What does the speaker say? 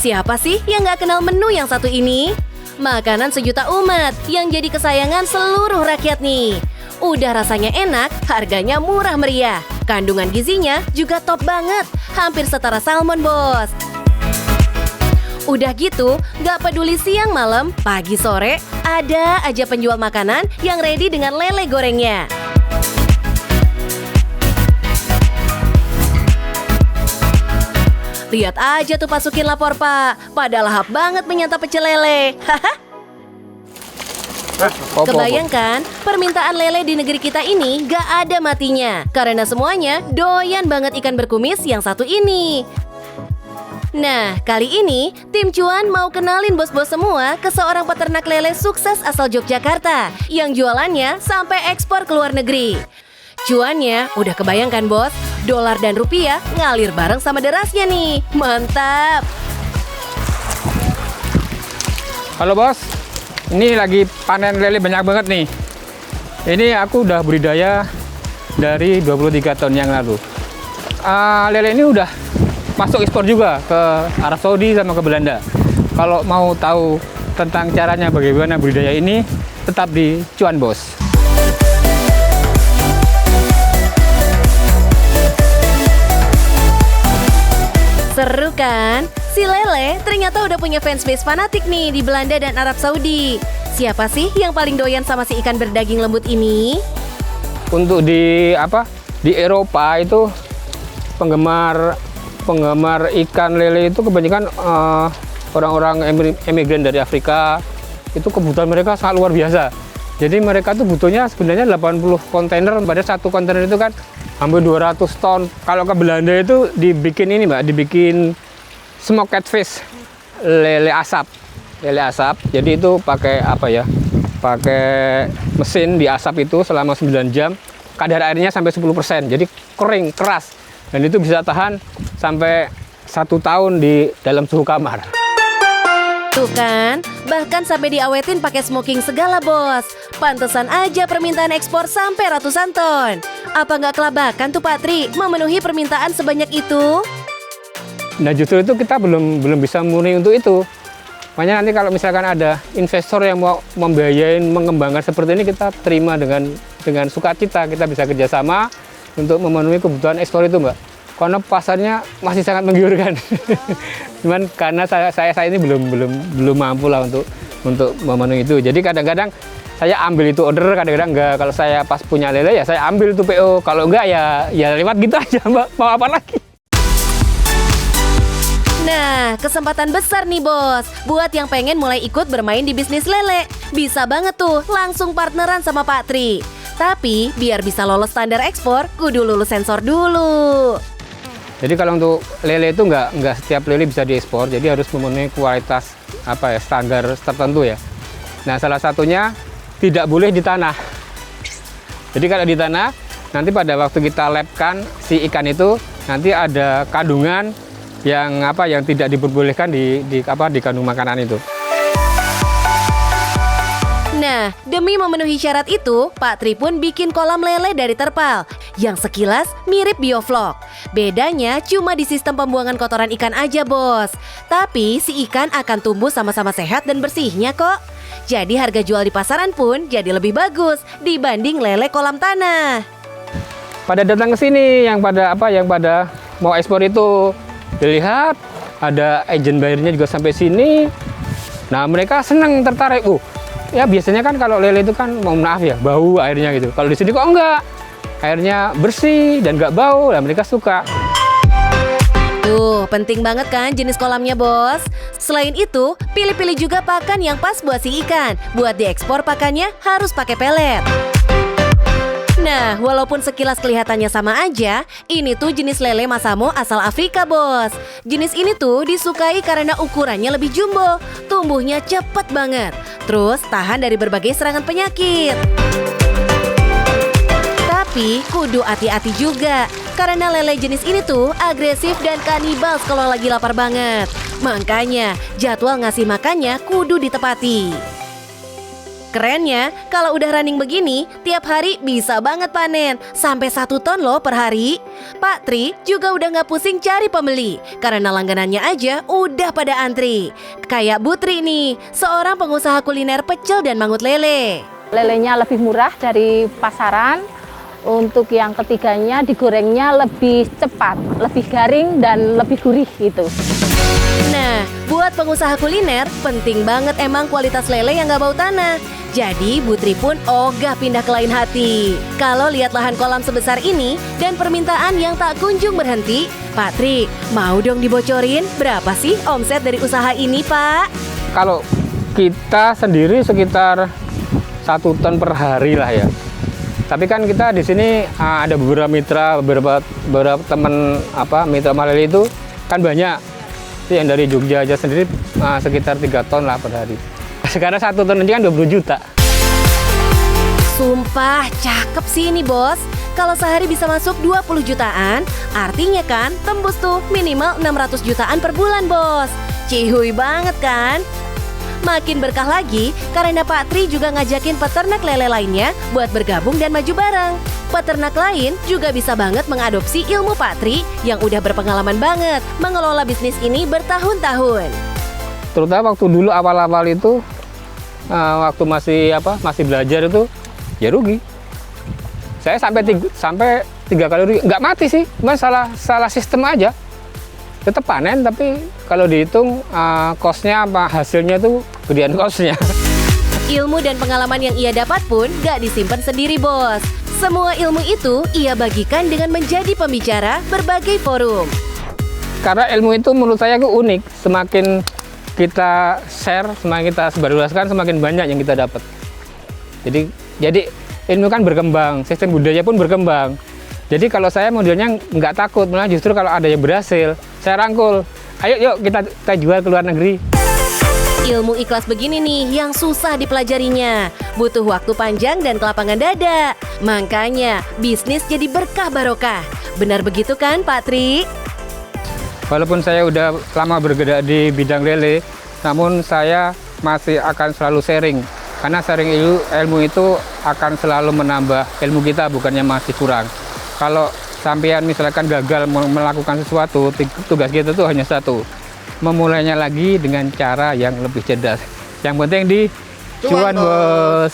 Siapa sih yang gak kenal menu yang satu ini? Makanan sejuta umat yang jadi kesayangan seluruh rakyat nih. Udah rasanya enak, harganya murah meriah. Kandungan gizinya juga top banget, hampir setara salmon, bos. Udah gitu, gak peduli siang malam, pagi sore, ada aja penjual makanan yang ready dengan lele gorengnya. Lihat aja tuh Pasukin lapor, Pak. Pada lahap banget menyantap pecel lele. Kebayangkan, permintaan lele di negeri kita ini gak ada matinya. Karena semuanya doyan banget ikan berkumis yang satu ini. Nah, kali ini tim Cuan mau kenalin bos-bos semua ke seorang peternak lele sukses asal Yogyakarta yang jualannya sampai ekspor ke luar negeri. Cuannya udah kebayangkan, bos, dolar dan rupiah ngalir bareng sama derasnya nih. Mantap. Halo bos, ini lagi panen lele banyak banget nih. Ini aku udah budidaya dari 23 tahun yang lalu. Lele ini udah masuk ekspor juga ke Arab Saudi sama ke Belanda. Kalau mau tahu tentang caranya bagaimana budidaya ini, tetap di Cuan, bos. Seru kan? Si lele ternyata udah punya fansbase fanatik nih di Belanda dan Arab Saudi. Siapa sih yang paling doyan sama si ikan berdaging lembut ini? Untuk di Eropa itu penggemar ikan lele itu kebanyakan orang-orang emigran dari Afrika. Itu kebutuhan mereka sangat luar biasa. Jadi mereka tuh butuhnya sebenarnya 80 kontainer, pada satu kontainer itu kan hampir 200 ton. Kalau ke Belanda itu dibikin ini, Mbak, dibikin smoked catfish, lele asap. Lele asap. Jadi itu pakai pakai mesin diasap itu selama 9 jam. Kadar airnya sampai 10%. Jadi kering, keras. Dan itu bisa tahan sampai 1 tahun di dalam suhu kamar. Tuh kan, bahkan sampai diawetin pakai smoking segala, bos. Pantesan aja permintaan ekspor sampai ratusan ton. Apa nggak kelabakan tuh Pak Tri memenuhi permintaan sebanyak itu? Nah justru itu kita belum bisa memenuhi untuk itu. Makanya nanti kalau misalkan ada investor yang mau membiayain mengembangkan seperti ini, kita terima dengan sukacita. Kita bisa kerjasama untuk memenuhi kebutuhan ekspor itu, Mbak. Karena pasarnya masih sangat menggiurkan. Cuman karena saya ini belum mampu lah untuk memenuhi itu. Jadi kadang-kadang saya ambil itu order, kadang-kadang enggak. Kalau saya pas punya lele ya saya ambil itu PO. Kalau enggak ya lewat gitu aja, Mbak. Mau apa lagi? Nah, kesempatan besar nih, bos. Buat yang pengen mulai ikut bermain di bisnis lele. Bisa banget tuh langsung partneran sama Pak Tri. Tapi biar bisa lolos standar ekspor, kudu lulus sensor dulu. Jadi kalau untuk lele itu nggak setiap lele bisa diekspor, jadi harus memenuhi kualitas standar tertentu ya. Nah salah satunya tidak boleh di tanah. Jadi kalau di tanah, nanti pada waktu kita labkan si ikan itu nanti ada kandungan yang tidak diperbolehkan di kandung makanan itu. Nah, demi memenuhi syarat itu, Pak Tri pun bikin kolam lele dari terpal yang sekilas mirip bioflok. Bedanya cuma di sistem pembuangan kotoran ikan aja, bos. Tapi si ikan akan tumbuh sama-sama sehat dan bersihnya kok. Jadi harga jual di pasaran pun jadi lebih bagus dibanding lele kolam tanah. Pada datang ke sini yang pada mau ekspor itu, dilihat ada agent bayarnya juga sampai sini. Nah, mereka senang tertarik. Ya biasanya kan kalau lele itu kan maaf ya bau airnya gitu. Kalau di sini kok enggak, airnya bersih dan enggak bau, lah mereka suka. Tuh, penting banget kan jenis kolamnya, bos. Selain itu, pilih-pilih juga pakan yang pas buat si ikan. Buat diekspor pakannya harus pakai pelet. Nah, walaupun sekilas kelihatannya sama aja, ini tuh jenis lele Masamo asal Afrika, bos. Jenis ini tuh disukai karena ukurannya lebih jumbo, tumbuhnya cepet banget, terus tahan dari berbagai serangan penyakit. Tapi kudu hati-hati juga, karena lele jenis ini tuh agresif dan kanibal kalau lagi lapar banget. Makanya jadwal ngasih makannya kudu ditepati. Kerennya, kalau udah running begini, tiap hari bisa banget panen. Sampai 1 ton loh per hari. Pak Tri juga udah nggak pusing cari pembeli, karena langganannya aja udah pada antri. Kayak Bu Tri nih, seorang pengusaha kuliner pecel dan mangut lele. Lelenya lebih murah dari pasaran. Untuk yang ketiganya digorengnya lebih cepat, lebih garing dan lebih gurih gitu. Nah, buat pengusaha kuliner, penting banget emang kualitas lele yang gak bau tanah. Jadi, Bu Tri pun ogah pindah ke lain hati. Kalau lihat lahan kolam sebesar ini dan permintaan yang tak kunjung berhenti, Pak Tri, mau dong dibocorin berapa sih omset dari usaha ini, Pak? Kalau kita sendiri sekitar 1 ton per hari lah ya. Tapi kan kita di sini ada beberapa mitra, beberapa teman mitra malele itu kan banyak. Yang dari Jogja aja sendiri sekitar 3 ton lah per hari. Sekarang 1 ton ini kan 20 juta. Sumpah, cakep sih ini bos. Kalau sehari bisa masuk 20 jutaan, artinya kan tembus tuh minimal 600 jutaan per bulan bos. Cihuy banget kan? Makin berkah lagi karena Pak Tri juga ngajakin peternak lele lainnya buat bergabung dan maju bareng. Peternak lain juga bisa banget mengadopsi ilmu Pak Tri yang udah berpengalaman banget mengelola bisnis ini bertahun-tahun. Terutama waktu dulu awal-awal itu, waktu masih belajar itu, ya rugi. Saya sampai 3 kali rugi, nggak mati sih, cuma salah sistem aja. Tetap panen, tapi kalau dihitung cost-nya hasilnya tuh gedean cost-nya. Ilmu dan pengalaman yang ia dapat pun gak disimpan sendiri bos. Semua ilmu itu ia bagikan dengan menjadi pembicara berbagai forum. Karena ilmu itu menurut saya unik. Semakin kita share, semakin kita sebarluaskan, semakin banyak yang kita dapat. Jadi ilmu kan berkembang, sistem budaya pun berkembang. Jadi kalau saya modelnya nggak takut, malah justru kalau ada yang berhasil, saya rangkul. Ayo yuk kita jual ke luar negeri. Ilmu ikhlas begini nih yang susah dipelajarinya. Butuh waktu panjang dan kelapangan dada. Makanya bisnis jadi berkah barokah. Benar begitu kan Pak Tri? Walaupun saya udah lama bergerak di bidang lele, namun saya masih akan selalu sharing. Karena sharing ilmu itu akan selalu menambah ilmu kita, bukannya masih kurang. Kalau sampean misalkan gagal melakukan sesuatu, tugas kita tuh hanya satu, memulainya lagi dengan cara yang lebih cerdas. Yang penting di cuan bos.